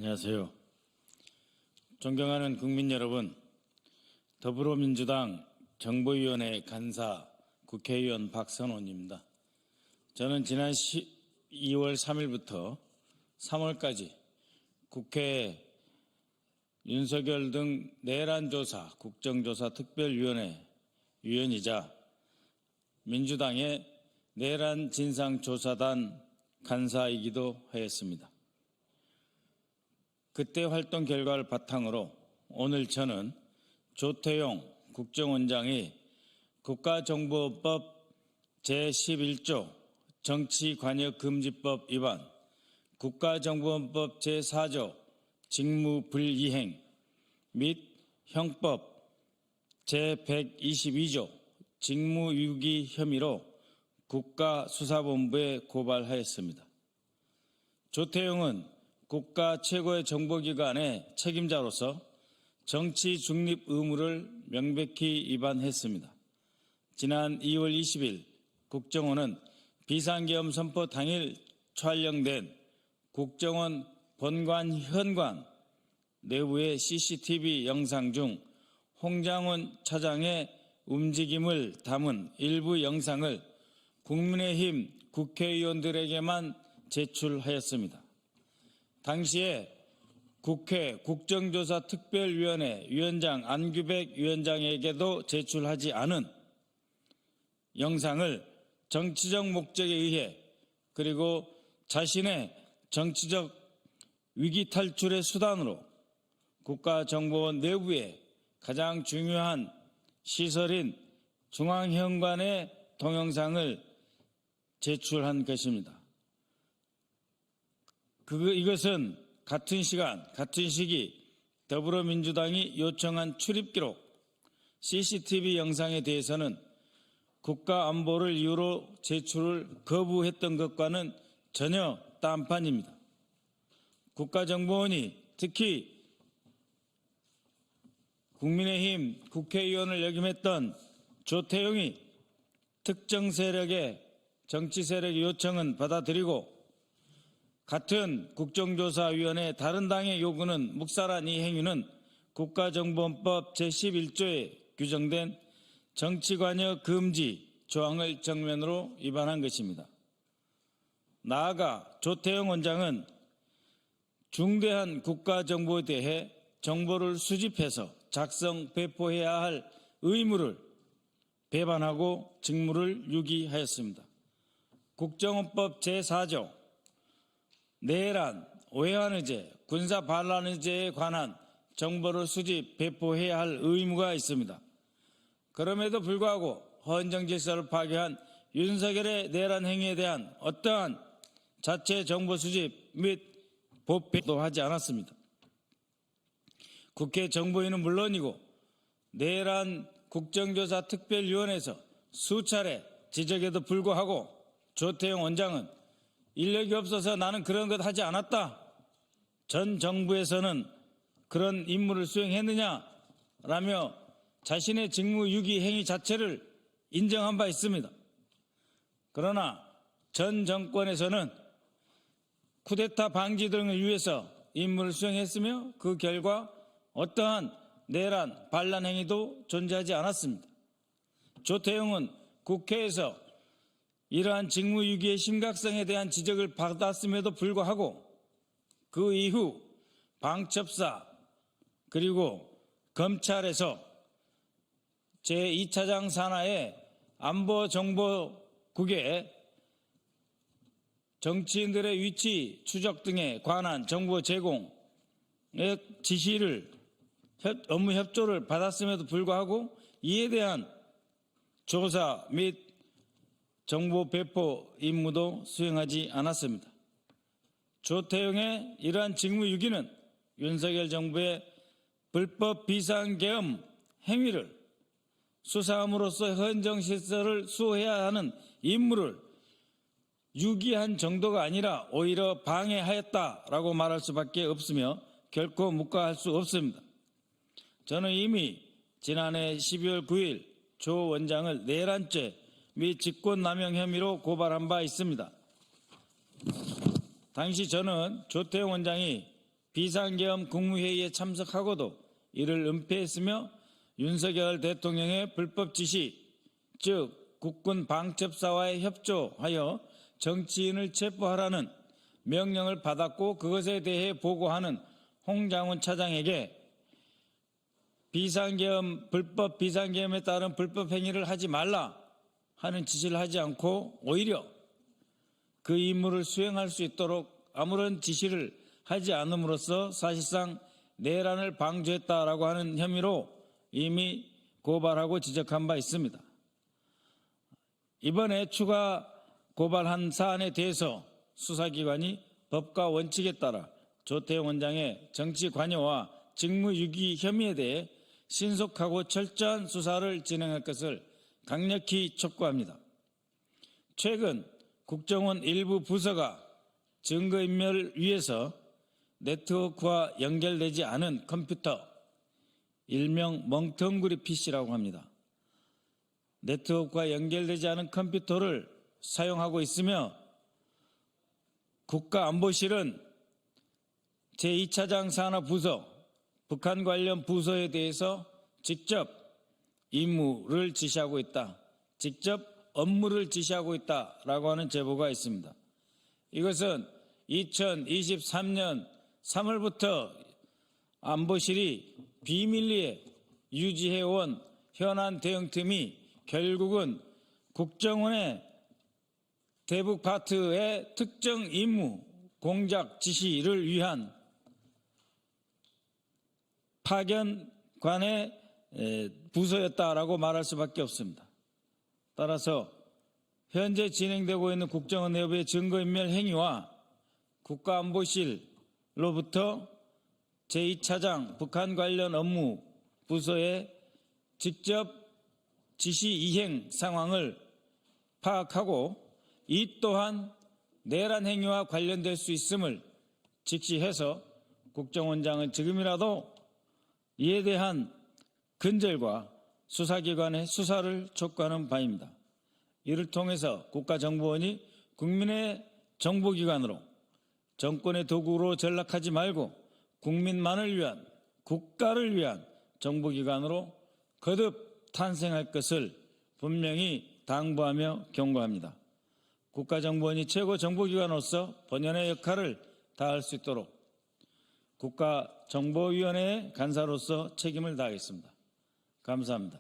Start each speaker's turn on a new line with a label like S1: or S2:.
S1: 안녕하세요. 존경하는 국민 여러분, 더불어민주당 정보위원회 간사 국회의원 박선원입니다. 저는 지난 2월 3일부터 3월까지 국회 윤석열 등 내란조사 국정조사 특별위원회 위원이자 민주당의 내란진상조사단 간사이기도 하였습니다. 그때 활동 결과를 바탕으로 오늘 저는 조태용 국정원장이 국가정보법 제11조 정치관여금지법 위반, 국가정보원법 제4조 직무불이행 및 형법 제122조 직무유기 혐의로 국가수사본부에 고발하였습니다. 조태용은 국가 최고의 정보기관의 책임자로서 정치 중립 의무를 명백히 위반했습니다. 지난 2월 20일 국정원은 비상계엄 선포 당일 촬영된 국정원 본관 현관 내부의 CCTV 영상 중 홍장원 차장의 움직임을 담은 일부 영상을 국민의힘 국회의원들에게만 제출하였습니다. 당시에 국회 국정조사특별위원회 위원장 안규백 위원장에게도 제출하지 않은 영상을 정치적 목적에 의해 그리고 자신의 정치적 위기 탈출의 수단으로 국가정보원 내부의 가장 중요한 시설인 중앙현관의 동영상을 제출한 것입니다. 이것은 같은 시간, 같은 시기 더불어민주당이 요청한 출입기록 CCTV 영상에 대해서는 국가안보를 이유로 제출을 거부했던 것과는 전혀 딴판입니다. 국가정보원이 특히 국민의힘 국회의원을 역임했던 조태용이 특정 세력의 정치 세력의 요청은 받아들이고 같은 국정조사위원회 다른 당의 요구는 묵살한 이 행위는 국가정보원법 제11조에 규정된 정치관여 금지 조항을 정면으로 위반한 것입니다. 나아가 조태용 원장은 중대한 국가정보에 대해 정보를 수집해서 작성, 배포해야 할 의무를 배반하고 직무를 유기하였습니다. 국정원법 제4조 내란, 외환의제, 군사반란의제에 관한 정보를 수집, 배포해야 할 의무가 있습니다. 그럼에도 불구하고 헌정 질서를 파괴한 윤석열의 내란 행위에 대한 어떠한 자체 정보 수집 및 보도도 하지 않았습니다. 국회 정보위는 물론이고 내란 국정조사 특별위원회에서 수차례 지적에도 불구하고 조태용 원장은 인력이 없어서 나는 그런 것 하지 않았다. 전 정부에서는 그런 임무를 수행했느냐라며 자신의 직무유기 행위 자체를 인정한 바 있습니다. 그러나 전 정권에서는 쿠데타 방지 등을 위해서 임무를 수행했으며 그 결과 어떠한 내란, 반란 행위도 존재하지 않았습니다. 조태용은 국회에서 이러한 직무유기의 심각성에 대한 지적을 받았음에도 불구하고 그 이후 방첩사 그리고 검찰에서 제2차장 산하의 안보정보국에 정치인들의 위치 추적 등에 관한 정보 제공의 지시를 업무 협조를 받았음에도 불구하고 이에 대한 조사 및 정보 배포 임무도 수행하지 않았습니다. 조태용의 이러한 직무유기는 윤석열 정부의 불법 비상계엄 행위를 수사함으로써 헌정질서를 수호해야 하는 임무를 유기한 정도가 아니라 오히려 방해하였다라고 말할 수밖에 없으며 결코 묵과할 수 없습니다. 저는 이미 지난해 12월 9일 조 원장을 내란죄 및 직권남용 혐의로 고발한 바 있습니다. 당시 저는 조태용 원장이 비상계엄 국무회의에 참석하고도 이를 은폐했으며 윤석열 대통령의 불법 지시, 즉 국군 방첩사와의 협조하여 정치인을 체포하라는 명령을 받았고 그것에 대해 보고하는 홍장훈 차장에게 불법 비상계엄에 따른 불법 행위를 하지 말라 하는 지시를 하지 않고 오히려 그 임무를 수행할 수 있도록 아무런 지시를 하지 않음으로써 사실상 내란을 방조했다라고 하는 혐의로 이미 고발하고 지적한 바 있습니다. 이번에 추가 고발한 사안에 대해서 수사기관이 법과 원칙에 따라 조태용 원장의 정치 관여와 직무유기 혐의에 대해 신속하고 철저한 수사를 진행할 것을 강력히 촉구합니다. 최근 국정원 일부 부서가 증거인멸을 위해서 네트워크와 연결되지 않은 컴퓨터, 일명 멍텅구리 PC라고 합니다. 네트워크와 연결되지 않은 컴퓨터를 사용하고 있으며 국가안보실은 제2차장 산하부서, 북한 관련 부서에 대해서 직접 임무를 지시하고 있다, 직접 업무를 지시하고 있다라고 하는 제보가 있습니다. 이것은 2023년 3월부터 안보실이 비밀리에 유지해온 현안 대응팀이 결국은 국정원의 대북 파트의 특정 임무 공작 지시를 위한 파견관의 부서였다라고 말할 수밖에 없습니다. 따라서 현재 진행되고 있는 국정원 내부의 증거인멸 행위와 국가안보실로부터 제2차장 북한 관련 업무 부서의 직접 지시 이행 상황을 파악하고 이 또한 내란 행위와 관련될 수 있음을 직시해서 국정원장은 지금이라도 이에 대한 근절과 수사기관의 수사를 촉구하는 바입니다. 이를 통해서 국가정보원이 국민의 정보기관으로 정권의 도구로 전락하지 말고 국민만을 위한, 국가를 위한 정보기관으로 거듭 탄생할 것을 분명히 당부하며 경고합니다. 국가정보원이 최고 정보기관으로서 본연의 역할을 다할 수 있도록 국가정보위원회의 간사로서 책임을 다하겠습니다. 감사합니다.